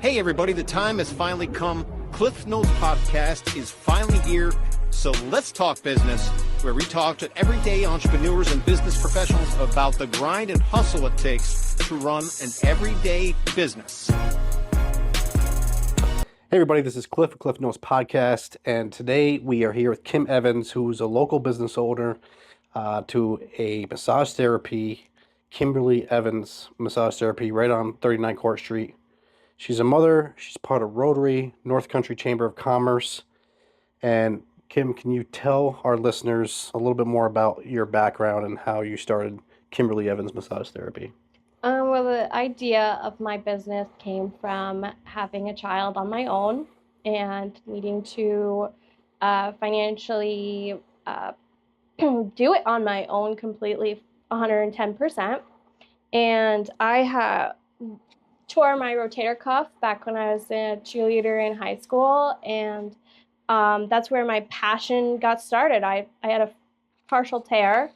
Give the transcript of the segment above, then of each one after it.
Hey everybody, the time has finally come. Cliff Notes Podcast is finally here. So let's talk business, where we talk to everyday entrepreneurs and business professionals about the grind and hustle it takes to run an everyday business. Hey everybody, this is Cliff Notes Podcast, and today we are here with Kim Evans, who's a local business owner to a massage therapy, Kimberly Evans Massage Therapy, right on 39 Court Street. She's a mother, she's part of Rotary, North Country Chamber of Commerce, and Kim, can you tell our listeners a little bit more about your background and how you started Kimberly Evans Massage Therapy? Well, the idea of my business came from having a child on my own and needing to financially do it on my own completely 110%. And I tore my rotator cuff back when I was a cheerleader in high school, and that's where my passion got started. I had a partial tear,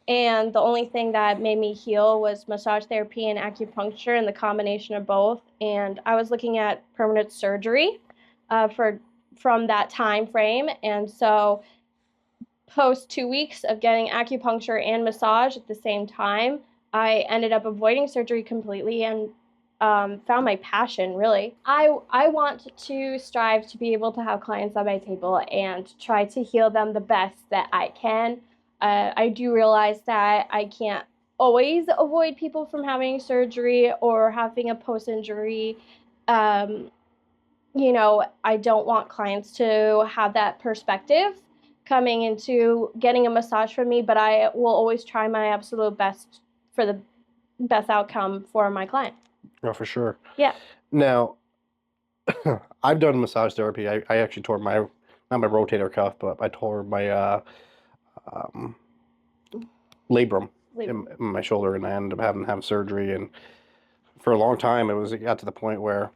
and the only thing that made me heal was massage therapy and acupuncture, and the combination of both. And I was looking at permanent surgery from that time frame. And so post 2 weeks of getting acupuncture and massage at the same time, I ended up avoiding surgery completely and found my passion, really. I want to strive to be able to have clients on my table and try to heal them the best that I can. I do realize that I can't always avoid people from having surgery or having a post-injury. I don't want clients to have that perspective coming into getting a massage from me, but I will always try my absolute best for the best outcome for my client. Oh, for sure. Yeah. Now, I've done massage therapy. I actually tore not my rotator cuff, but I tore my labrum in my shoulder, and I ended up having to have surgery. And for a long time, it got to the point where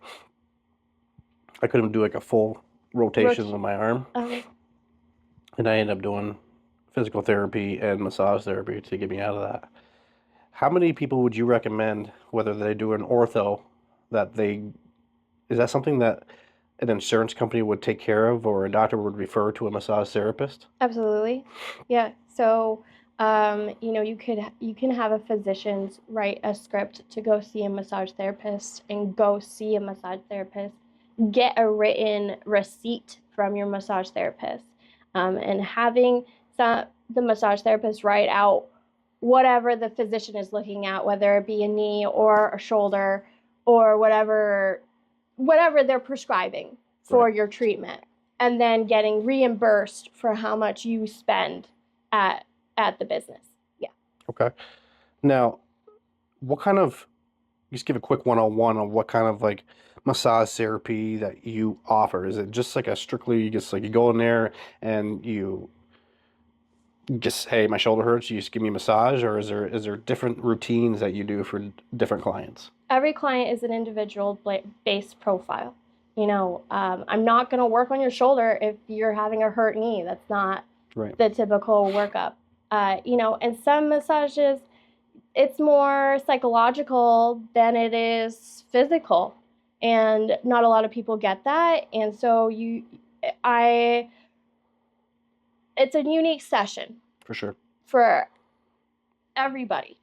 I couldn't do like a full rotation with my arm. And I ended up doing physical therapy and massage therapy to get me out of that. How many people would you recommend, whether they do an ortho, is that something that an insurance company would take care of, or a doctor would refer to a massage therapist? Absolutely. Yeah. So, you can have a physician write a script to go see a massage therapist and go see a massage therapist, get a written receipt from your massage therapist, and having the massage therapist write out whatever the physician is looking at, whether it be a knee or a shoulder or whatever they're prescribing for your treatment, and then getting reimbursed for how much you spend at the business. Yeah. Okay. Now, just give a quick 101 on what kind of like massage therapy that you offer. Is it just like you go in there and you just, hey, my shoulder hurts, you just give me a massage, or is there different routines that you do for different clients? Every client is an individual based profile. I'm not going to work on your shoulder if you're having a hurt knee. That's not the typical workup. And some massages, it's more psychological than it is physical, and not a lot of people get that. And so it's a unique session. For sure. For everybody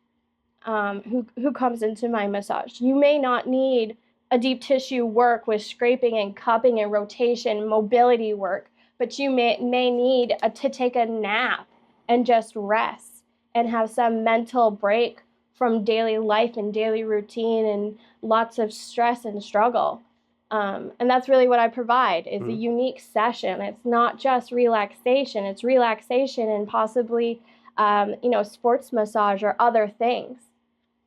who comes into my massage. You may not need a deep tissue work with scraping and cupping and rotation, mobility work, but you may need to take a nap and just rest and have some mental break from daily life and daily routine and lots of stress and struggle. And that's really what I provide, is a unique session. It's not just relaxation. It's relaxation and possibly, sports massage or other things.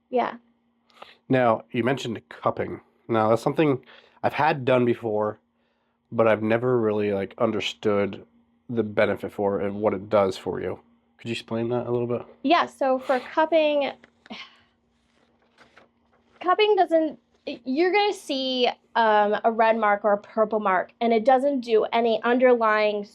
Yeah. Now, you mentioned cupping. Now, that's something I've had done before, but I've never really understood the benefit for it and what it does for you. Could you explain that a little bit? Yeah. So for cupping doesn't. You're going to see a red mark or a purple mark, and it doesn't do any underlying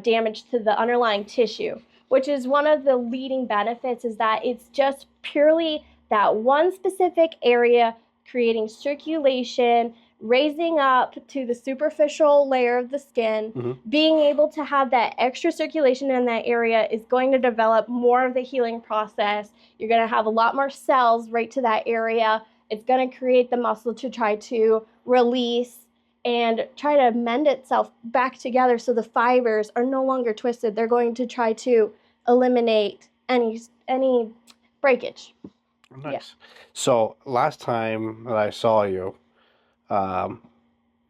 damage to the underlying tissue, which is one of the leading benefits, is that it's just purely that one specific area, creating circulation, raising up to the superficial layer of the skin, being able to have that extra circulation in that area is going to develop more of the healing process. You're going to have a lot more cells right to that area. It's going to create the muscle to try to release and try to mend itself back together so the fibers are no longer twisted. They're going to try to eliminate any breakage. Nice. Yeah. So last time that I saw you,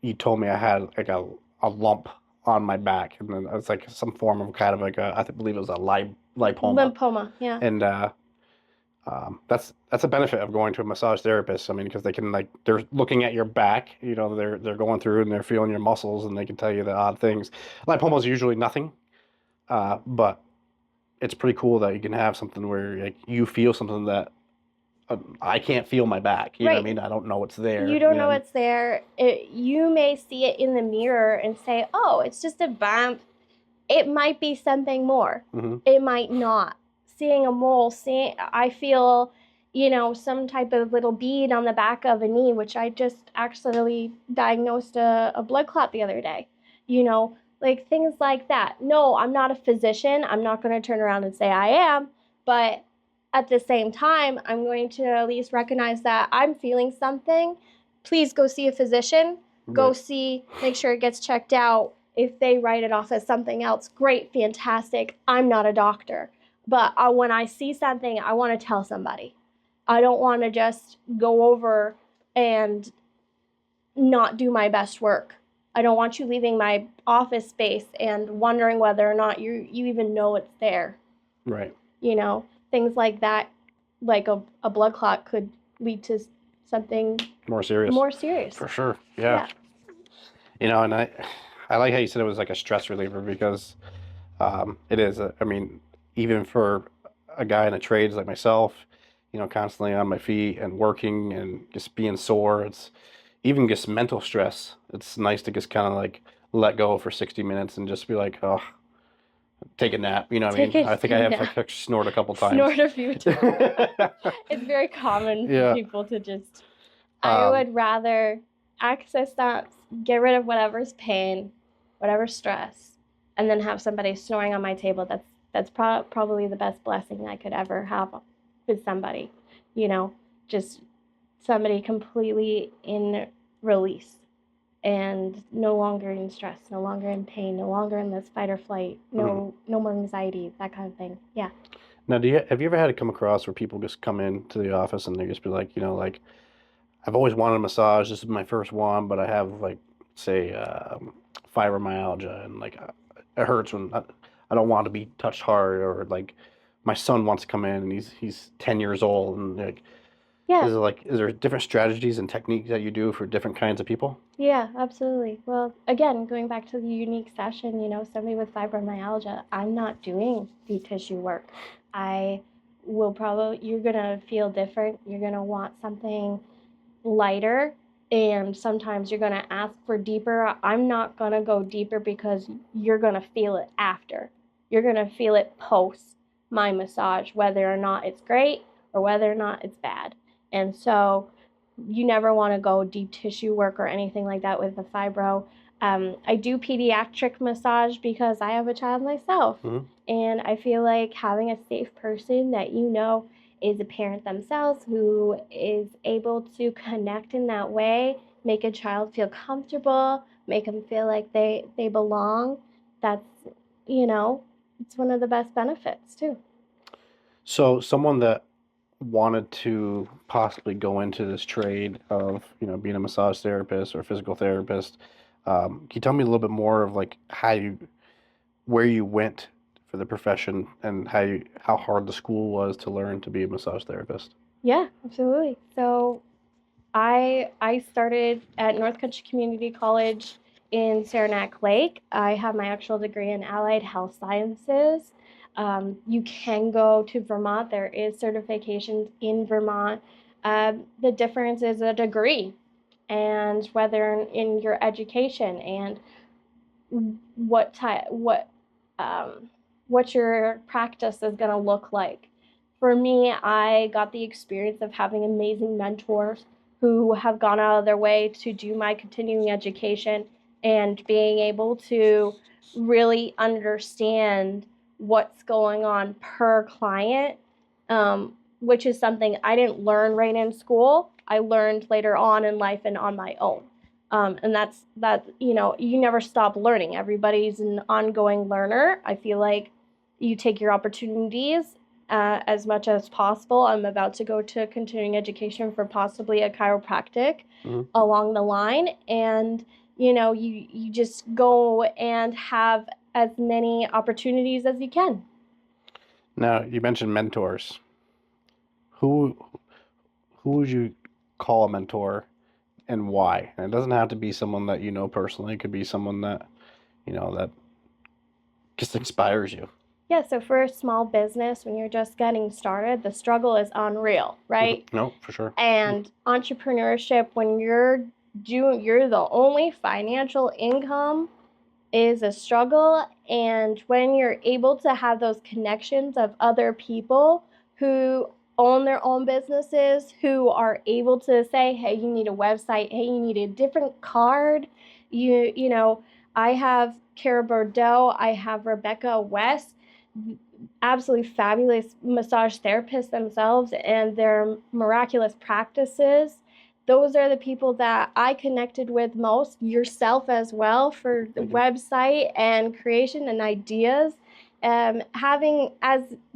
you told me I had like a lump on my back, and then it's like some form of kind of like I believe it was a lipoma. Lymphoma, yeah. And that's a benefit of going to a massage therapist. I mean, because they can they're looking at your back, you know, they're going through and they're feeling your muscles, and they can tell you the odd things. Lipoma is usually nothing, but it's pretty cool that you can have something where like you feel something that I can't feel my back. You know what I mean? I don't know it's there. You don't know it's there. You may see it in the mirror and say, oh, it's just a bump. It might be something more. It might not. Seeing a mole, I feel, you know, some type of little bead on the back of a knee, which I just accidentally diagnosed a blood clot the other day. You know, like things like that. No, I'm not a physician. I'm not going to turn around and say I am, but at the same time, I'm going to at least recognize that I'm feeling something. Please go see a physician. Go see, make sure it gets checked out. If they write it off as something else, great, fantastic. I'm not a doctor. But when I see something, I want to tell somebody. I don't want to just go over and not do my best work. I don't want you leaving my office space and wondering whether or not you even know it's there. Right. You know, things like that, like a blood clot could lead to something more serious. For sure. Yeah. You know, and I like how you said it was like a stress reliever, because it is. I mean, even for a guy in the trades like myself, you know, constantly on my feet and working and just being sore, it's even just mental stress. It's nice to just kind of like let go for 60 minutes and just be like, oh, take a nap. You know what I mean? I think I have like snort a couple times. Snort a few times. It's very common for people to just, I would rather access that, get rid of whatever's pain, whatever stress, and then have somebody snoring on my table. That's probably the best blessing I could ever have with somebody, you know, just somebody completely in release and no longer in stress, no longer in pain, no longer in this fight or flight, no more anxiety, that kind of thing. Yeah. Now, have you ever had to come across where people just come into the office and they just be like, you know, like, I've always wanted a massage. This is my first one, but I have like, say, fibromyalgia, and like it hurts when I don't want to be touched hard, or like my son wants to come in and he's 10 years old, and like, is there different strategies and techniques that you do for different kinds of people? Yeah, absolutely. Well, again, going back to the unique session, you know, somebody with fibromyalgia, I'm not doing deep tissue work. You're going to feel different. You're going to want something lighter, and sometimes you're going to ask for deeper. I'm not going to go deeper because you're going to feel it after. You're going to feel it post my massage, whether or not it's great or whether or not it's bad. And so you never want to go deep tissue work or anything like that with the fibro. I do pediatric massage because I have a child myself. And I feel like having a safe person that you know is a parent themselves who is able to connect in that way, make a child feel comfortable, make them feel like they belong. That's, you know, it's one of the best benefits too. So someone that wanted to possibly go into this trade of, you know, being a massage therapist or physical therapist, can you tell me a little bit more of like where you went for the profession, and how hard the school was to learn to be a massage therapist? Yeah, absolutely. So I started at North Country Community College in Saranac Lake. I have my actual degree in allied health sciences. You can go to Vermont. There is certifications in Vermont. The difference is a degree, and whether in your education and what your practice is going to look like. For me, I got the experience of having amazing mentors who have gone out of their way to do my continuing education and being able to really understand what's going on per client, which is something I didn't learn right in school. I learned later on in life and on my own. And that's you never stop learning. Everybody's an ongoing learner. I feel like you take your opportunities as much as possible. I'm about to go to continuing education for possibly a chiropractic along the line. And, you just go and have as many opportunities as you can. Now, you mentioned mentors. Who would you call a mentor and why? And it doesn't have to be someone that you know personally. It could be someone that, that just inspires you. Yeah, so for a small business, when you're just getting started, the struggle is unreal, right? No, for sure. And entrepreneurship, when you're the only financial income is a struggle. And when you're able to have those connections of other people who own their own businesses, who are able to say, hey, you need a website, hey, you need a different card. I have Kara Bordeaux, I have Rebecca West, absolutely fabulous massage therapists themselves and their miraculous practices. Those are the people that I connected with most, yourself as well, for the website and creation and ideas.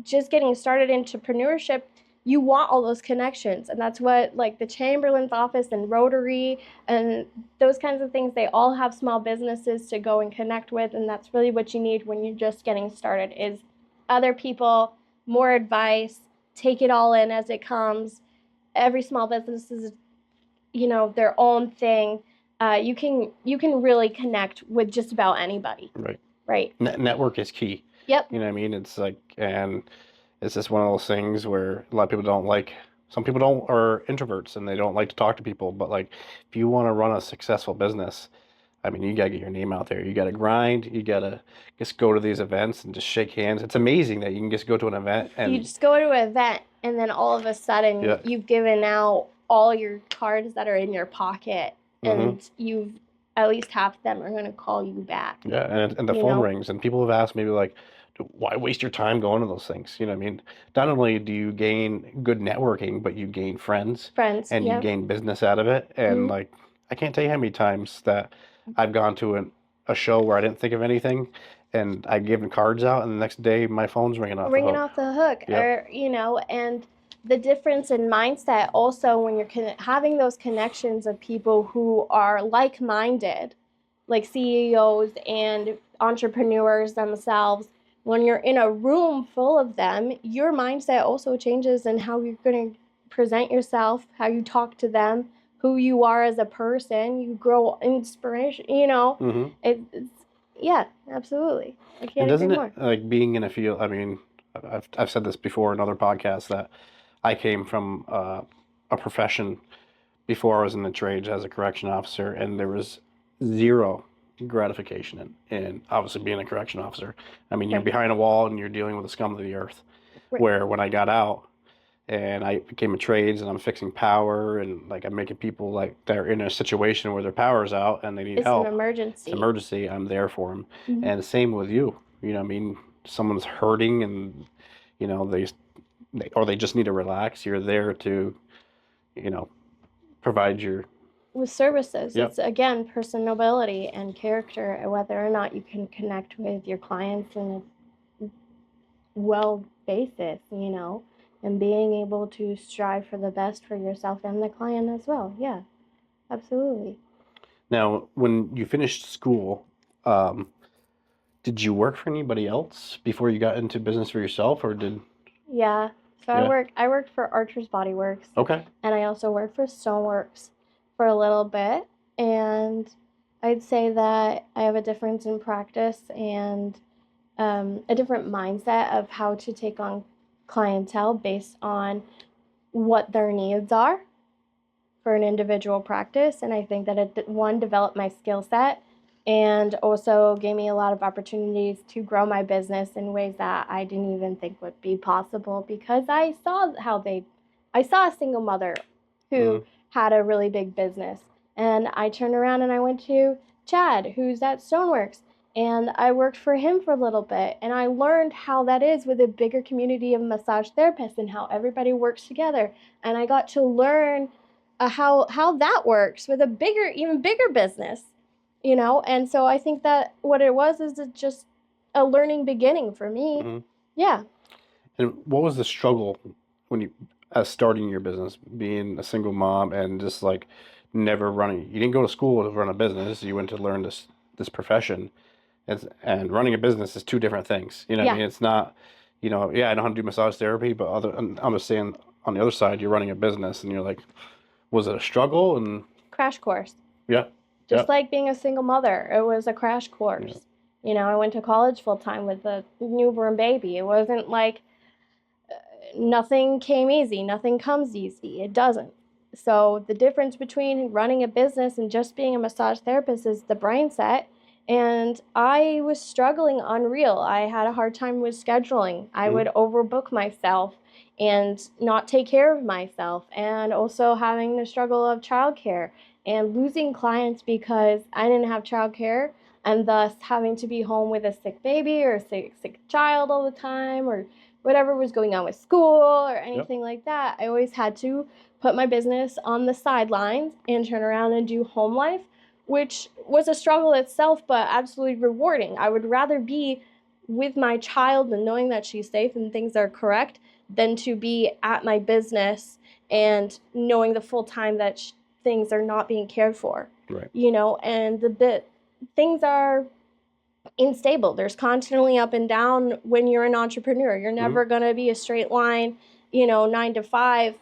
Just getting started in entrepreneurship, you want all those connections. And that's what like the Chamberlain's office and Rotary and those kinds of things, they all have small businesses to go and connect with. And that's really what you need when you're just getting started is other people, more advice, take it all in as it comes. Every small business is, their own thing. You can really connect with just about anybody. Right. Network is key. Yep. You know what I mean? It's like, and it's just one of those things where a lot of people don't like, some people are introverts and they don't like to talk to people, but like, if you want to run a successful business, I mean, you got to get your name out there. You got to grind. You got to just go to these events and just shake hands. It's amazing that you can just go to an event and... You just go to an event and then all of a sudden you've given out all your cards that are in your pocket and you've, at least half of them are going to call you back. Yeah, and the phone rings and people have asked maybe like, why waste your time going to those things? You know what I mean? Not only do you gain good networking, but you gain friends. And you gain business out of it. And like, I can't tell you how many times that I've gone to a show where I didn't think of anything and I'd given cards out and the next day my phone's ringing off the hook. Yep. Or, and the difference in mindset also when you're having those connections of people who are like-minded, like CEOs and entrepreneurs themselves, when you're in a room full of them, your mindset also changes in how you're going to present yourself, how you talk to them, who you are as a person. You grow inspiration, yeah, absolutely. I can't agree more. Like being in a field, I mean, I've said this before in other podcasts that I came from a profession before I was in the trades as a correction officer, and there was zero gratification in obviously being a correction officer. I mean, you're behind a wall and you're dealing with the scum of the earth. Where when I got out and I became a trades and I'm fixing power and like I'm making people like they're in a situation where their power's out and they need help. It's an emergency. It's an emergency. I'm there for them. And the same with you. You know what I mean? Someone's hurting and, they just need to relax. You're there to, provide your... With services, it's again personability and character, and whether or not you can connect with your clients in a well basis, and being able to strive for the best for yourself and the client as well. Yeah, absolutely. Now, when you finished school, did you work for anybody else before you got into business for yourself, or did? Yeah. So I worked for Archer's Body Works. Okay. And I also worked for Stoneworks for a little bit, and I'd say that I have a difference in practice and a different mindset of how to take on clientele based on what their needs are for an individual practice. And I think that it developed my skill set and also gave me a lot of opportunities to grow my business in ways that I didn't even think would be possible, because I saw a single mother who had a really big business. And I turned around and I went to Chad, who's at Stoneworks, and I worked for him for a little bit. And I learned how that is with a bigger community of massage therapists and how everybody works together. And I got to learn how that works with a even bigger business, you know? And so I think that what it was is just a learning beginning for me. Mm-hmm. Yeah. And what was the struggle when you, as starting your business, being a single mom and just like never running? You didn't go to school to run a business. You went to learn this profession. And running a business is two different things. You know what I mean? It's not, you know, yeah, I know how to do massage therapy, but I'm just saying on the other side, you're running a business and you're like, was it a struggle? And crash course. Yeah. Just like being a single mother, it was a crash course. Yeah. You know, I went to college full time with a newborn baby. It wasn't like nothing came easy, nothing comes easy. It doesn't. So the difference between running a business and just being a massage therapist is the mindset. And I was struggling unreal. I had a hard time with scheduling. I would overbook myself and not take care of myself, and also having the struggle of childcare and losing clients because I didn't have childcare, and thus having to be home with a sick baby or a sick child all the time, or whatever was going on with school or anything like that. I always had to put my business on the sidelines and turn around and do home life, which was a struggle itself, but absolutely rewarding. I would rather be with my child and knowing that she's safe and things are correct than to be at my business and knowing the full time that things are not being cared for. Right. You know, and things are unstable. There's constantly up and down when you're an entrepreneur. You're never going to be a straight line, 9 to 5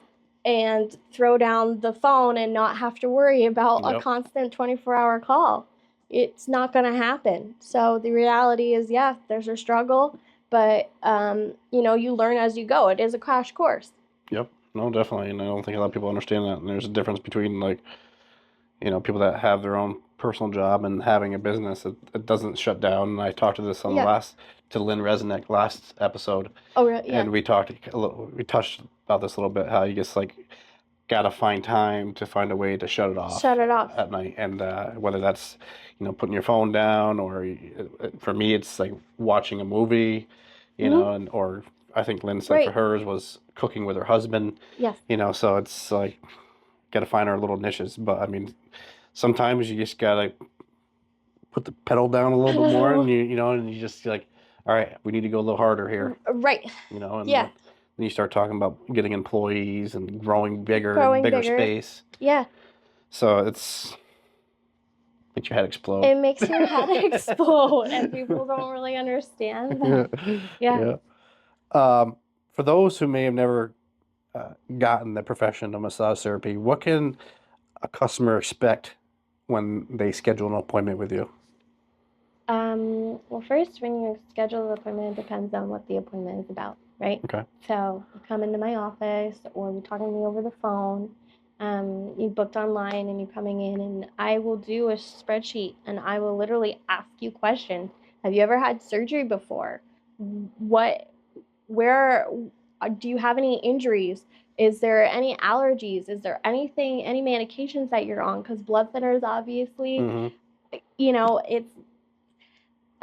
and throw down the phone and not have to worry about a constant 24-hour call. It's not going to happen. So the reality is, there's a struggle, but, you learn as you go. It is a crash course. Yep. No, definitely. And I don't think a lot of people understand that. And there's a difference between, people that have their own personal job and having a business. It doesn't shut down. And I talked to this on to Lynn Resnick last episode. Oh, really? Yeah. And we touched about this a little bit, how you just got to find time to find a way to shut it off at night. And whether that's, putting your phone down, or for me, it's like watching a movie, or I think Lynn said for hers was cooking with her husband. Yes. So it's like, got to find our little niches. But I mean, sometimes you just got to put the pedal down a little bit more, and you just like, all right, we need to go a little harder here. Right. And then you start talking about getting employees and growing bigger space. Yeah. So it makes your head explode. It makes your head explode, and people don't really understand that. Yeah. For those who may have never gotten the profession of massage therapy, what can a customer expect when they schedule an appointment with you? Well, first, when you schedule the appointment, it depends on what the appointment is about, right? Okay. So you come into my office, or you're talking to me over the phone. You booked online and you're coming in, and I will do a spreadsheet, and I will literally ask you questions. Have you ever had surgery before? Where do you have any injuries? Is there any allergies? Is there any medications that you're on? Because blood thinners, obviously,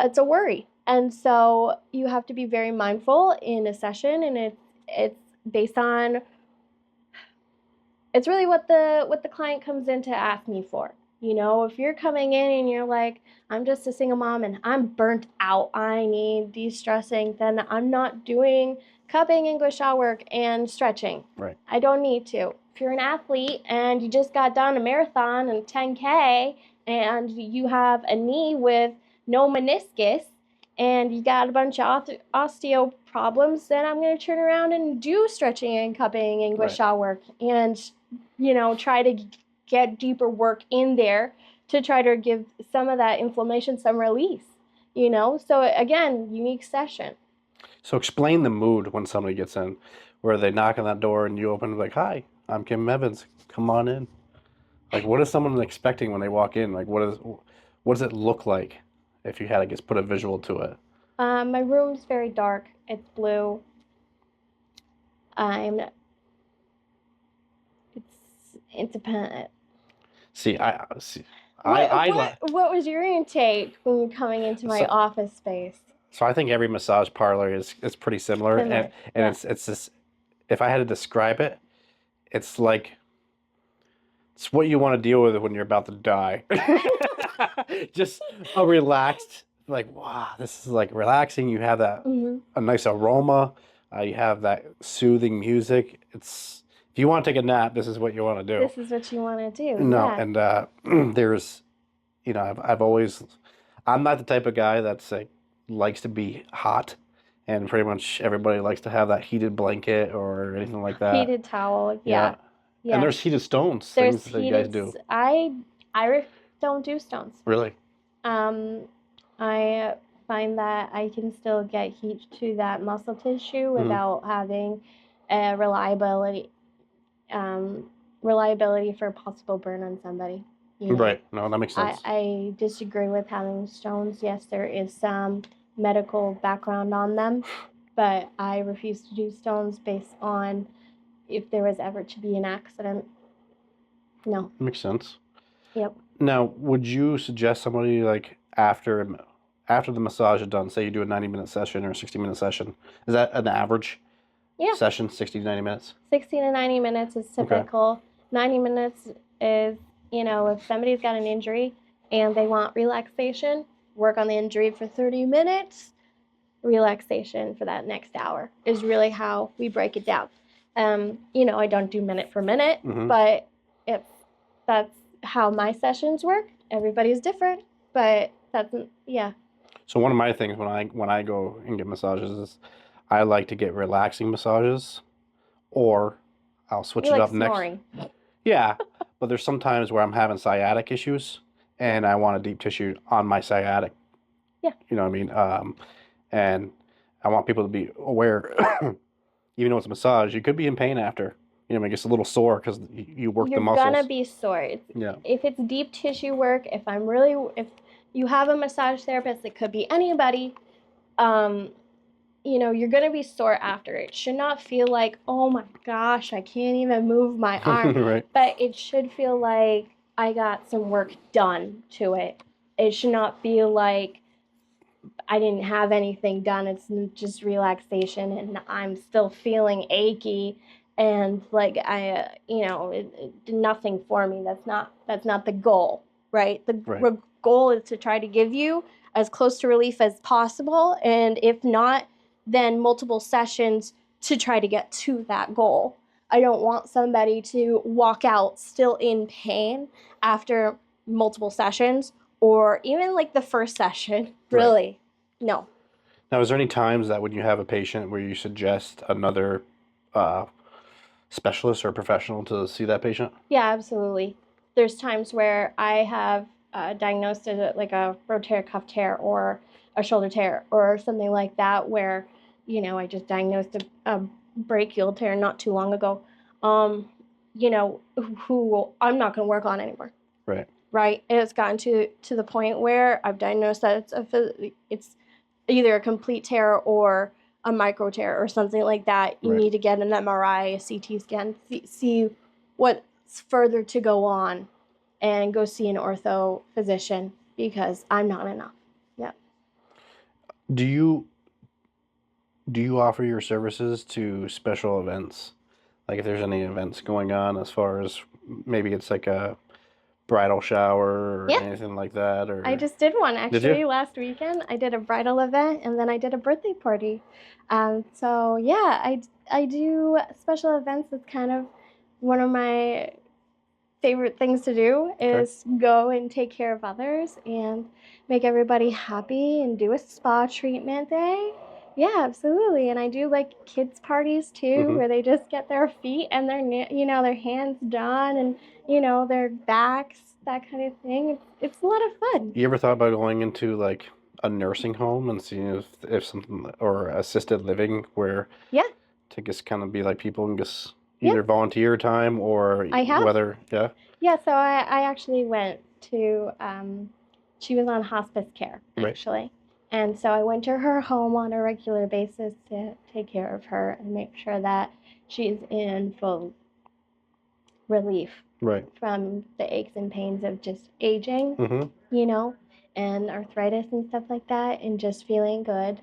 it's a worry. And so you have to be very mindful in a session, and it's based on, it's really what the client comes in to ask me for. If you're coming in and you're like, I'm just a single mom and I'm burnt out, I need de-stressing, then I'm not doing cupping and gua sha work and stretching. Right. I don't need to. If you're an athlete and you just got done a marathon and 10K and you have a knee with no meniscus and you got a bunch of osteo problems, then I'm going to turn around and do stretching and cupping and gua sha work and, try to get deeper work in there to try to give some of that inflammation some release, So again, unique session. So explain the mood when somebody gets in, where they knock on that door and you open like, "Hi, I'm Kim Evans. Come on in." Like, what is someone expecting when they walk in? Like, what does it look like if you had to just put a visual to it? My room's very dark. It's It depends. See, I What was your intake when coming into my office space? So I think every massage parlor is pretty similar. And yeah. it's this, if I had to describe it, it's like it's what you want to deal with when you're about to die. Just a relaxed, like, wow, this is like relaxing. You have that a nice aroma. You have that soothing music. It's if you want to take a nap, this is what you want to do. This is what you want to do. No, yeah. and there's, I've always, I'm not the type of guy that's like likes to be hot, and pretty much everybody likes to have that heated blanket or anything like that. Heated towel, yeah. And there's heated stones. There's things that you guys do. I don't do stones. Really? I find that I can still get heat to that muscle tissue without having a reliability for possible burn on somebody. Right. No, that makes sense. I disagree with having stones. Yes, there is some medical background on them, but I refuse to do stones based on if there was ever to be an accident. No. Makes sense. Yep. Now, would you suggest somebody like after the massage is done, say you do a 90-minute session or a 60-minute session, is that an average session, 60 to 90 minutes? 60 to 90 minutes is typical. Okay. 90 minutes is, if somebody's got an injury and they want relaxation, work on the injury for 30 minutes, relaxation for that next hour is really how we break it down. I don't do minute for minute, but if that's how my sessions work, everybody's different, but that's, yeah. So one of my things when I go and get massages is I like to get relaxing massages, or I'll switch it up snoring. Next. Yeah, but there's some times where I'm having sciatic issues and I want a deep tissue on my sciatic. Yeah. You know what I mean? And I want people to be aware, even though it's a massage, you could be in pain after. It gets a little sore because you work the muscles. You're gonna be sore. If it's deep tissue work, if you have a massage therapist, it could be anybody, you're gonna be sore after. It should not feel like, oh my gosh, I can't even move my arm. Right. But it should feel like I got some work done to it. It should not feel like I didn't have anything done. It's just relaxation and I'm still feeling achy and like it did nothing for me. That's not the goal, right? The goal is to try to give you as close to relief as possible, and if not, then multiple sessions to try to get to that goal. I don't want somebody to walk out still in pain after multiple sessions or even like the first session. Really. Right. No. Now, is there any times that when you have a patient where you suggest another specialist or professional to see that patient? Yeah, absolutely. There's times where I have diagnosed it like a rotator cuff tear or a shoulder tear or something like that where, I just diagnosed a brachial tear not too long ago, who I'm not going to work on anymore. Right. Right. It's gotten to the point where I've diagnosed that it's either a complete tear or a micro tear or something like that. You need to get an MRI, a CT scan, see what's further to go on, and go see an ortho physician because I'm not enough. Yeah. Do you offer your services to special events? Like if there's any events going on as far as maybe it's like a bridal shower or anything like that? Or I just did one actually last weekend. I did a bridal event and then I did a birthday party. So yeah, I do special events. It's kind of one of my favorite things to do is go and take care of others and make everybody happy and do a spa treatment day. Yeah, absolutely. And I do like kids parties too, where they just get their feet and their hands done and their backs, that kind of thing. It's a lot of fun. You ever thought about going into like a nursing home and seeing if something, or assisted living where to just kind of be like people and just either volunteer time or whether so I actually went to she was on hospice care actually. And so I went to her home on a regular basis to take care of her and make sure that she's in full relief Right. from the aches and pains of just aging, Mm-hmm. you know, and arthritis and stuff like that, and just feeling good.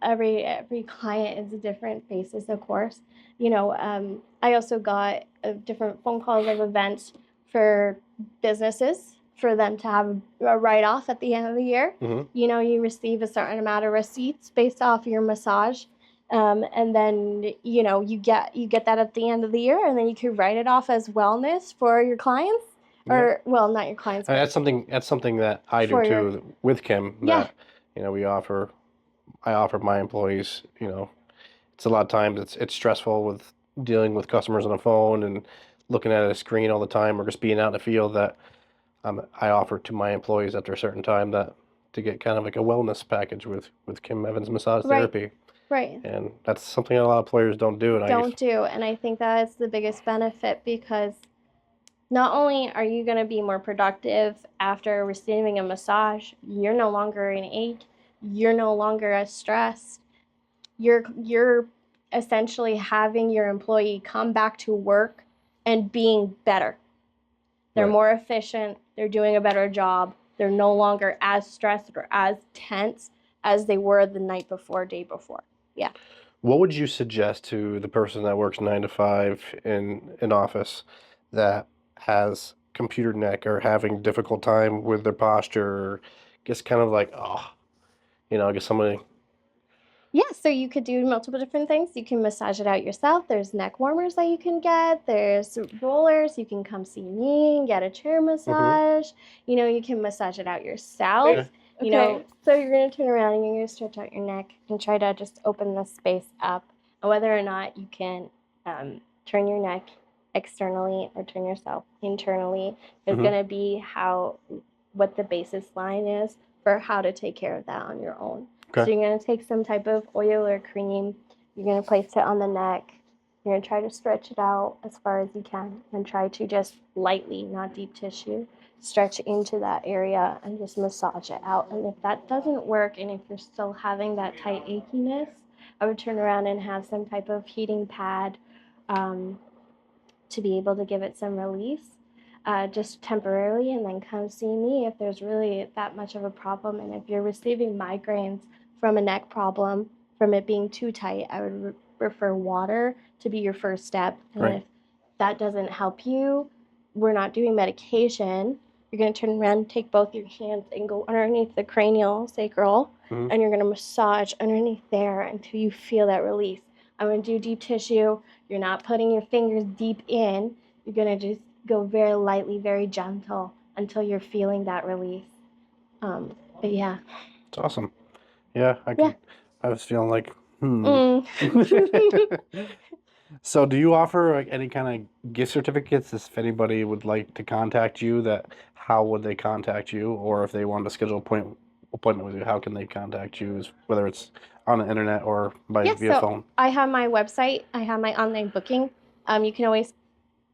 Every client is a different basis, of course. I also got different phone calls of events for businesses for them to have a write-off at the end of the year. Mm-hmm. You receive a certain amount of receipts based off your massage. And then you get that at the end of the year, and then you can write it off as wellness for your clients, or well, not your clients. That's something that I do too with Kim. Yeah. That I offer my employees. It's a lot of times it's stressful with dealing with customers on the phone and looking at a screen all the time, or just being out in the field. That I offer to my employees after a certain time that to get kind of like a wellness package with Kim Evans Massage Therapy. Right. And that's something a lot of players don't do. And I think that is the biggest benefit, because not only are you going to be more productive after receiving a massage, you're no longer in ache, you're no longer as stressed. You're essentially having your employee come back to work and being better. They're more efficient, they're doing a better job, they're no longer as stressed or as tense as they were the night before, day before. Yeah. What would you suggest to the person that works 9 to 5 in an office that has computer neck or having difficult time with their posture, or just kind of like, I guess somebody... Yeah, so you could do multiple different things. You can massage it out yourself. There's neck warmers that you can get. There's rollers. You can come see me and get a chair massage. You can massage it out yourself. Okay. So you're going to turn around and you're going to stretch out your neck and try to just open the space up. And whether or not you can turn your neck externally or turn yourself internally is going to be what the basis line is for how to take care of that on your own. Okay. So you're going to take some type of oil or cream, you're going to place it on the neck, you're going to try to stretch it out as far as you can, and try to just lightly, not deep tissue, stretch into that area and just massage it out. And if that doesn't work, and if you're still having that tight achiness, I would turn around and have some type of heating pad to be able to give it some release. Just temporarily, and then come see me if there's really that much of a problem. And if you're receiving migraines from a neck problem, from it being too tight, I would refer water to be your first step. And if that doesn't help you, we're not doing medication. You're going to turn around, take both your hands, and go underneath the cranial sacral, and you're going to massage underneath there until you feel that release. I'm going to do deep tissue. You're not putting your fingers deep in. You're going to just go very lightly, very gentle until you're feeling that release. But yeah. It's awesome. Yeah, I was feeling like, So do you offer like any kind of gift certificates if anybody would like to contact you? How would they contact you? Or if they want to schedule an appointment with you, how can they contact you, whether it's on the internet or via phone? I have my website. I have my online booking. You can always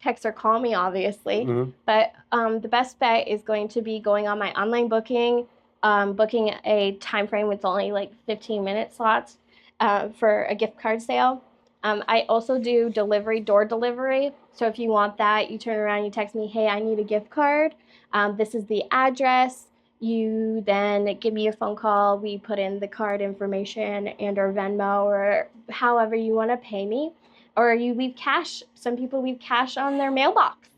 text or call me, obviously. But the best bet is going to be going on my online booking, booking a time frame with only like 15-minute slots for a gift card sale. I also do door delivery. So if you want that, you turn around, you text me, hey, I need a gift card. This is the address. You then give me a phone call. We put in the card information and or Venmo or however you want to pay me. Or you leave cash. Some people leave cash on their mailbox.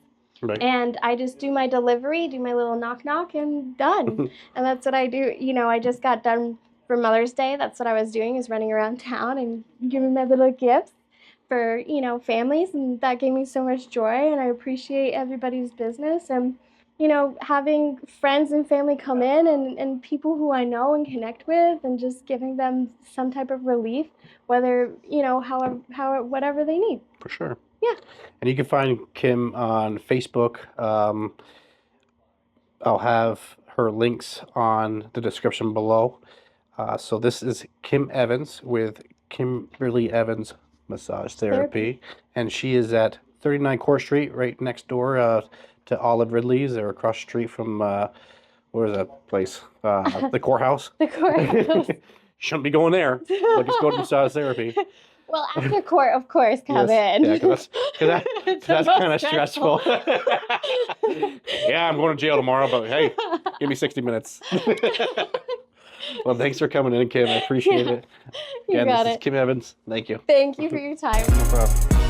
Right. And I just do my delivery, do my little knock, and done. And that's what I do. I just got done for Mother's Day. That's what I was doing, is running around town and giving my little gifts for, families. And that gave me so much joy. And I appreciate everybody's business. And, having friends and family come in and people who I know and connect with, and just giving them some type of relief, whether, however, whatever they need. For sure. Yeah. And you can find Kim on Facebook. I'll have her links on the description below. So this is Kim Evans with Kimberly Evans Massage Therapy. And she is at 39 Court Street, right next door to Olive Ridley's. They're across the street from, where is that place? The courthouse. The courthouse. shouldn't be going there. But just go to massage therapy. Well, after court, of course, come in. Yeah, because that's kind of stressful. Yeah, I'm going to jail tomorrow, but hey, give me 60 minutes. Well, thanks for coming in, Kim. I appreciate it. Again, this is Kim Evans. Thank you. Thank you for your time. No problem.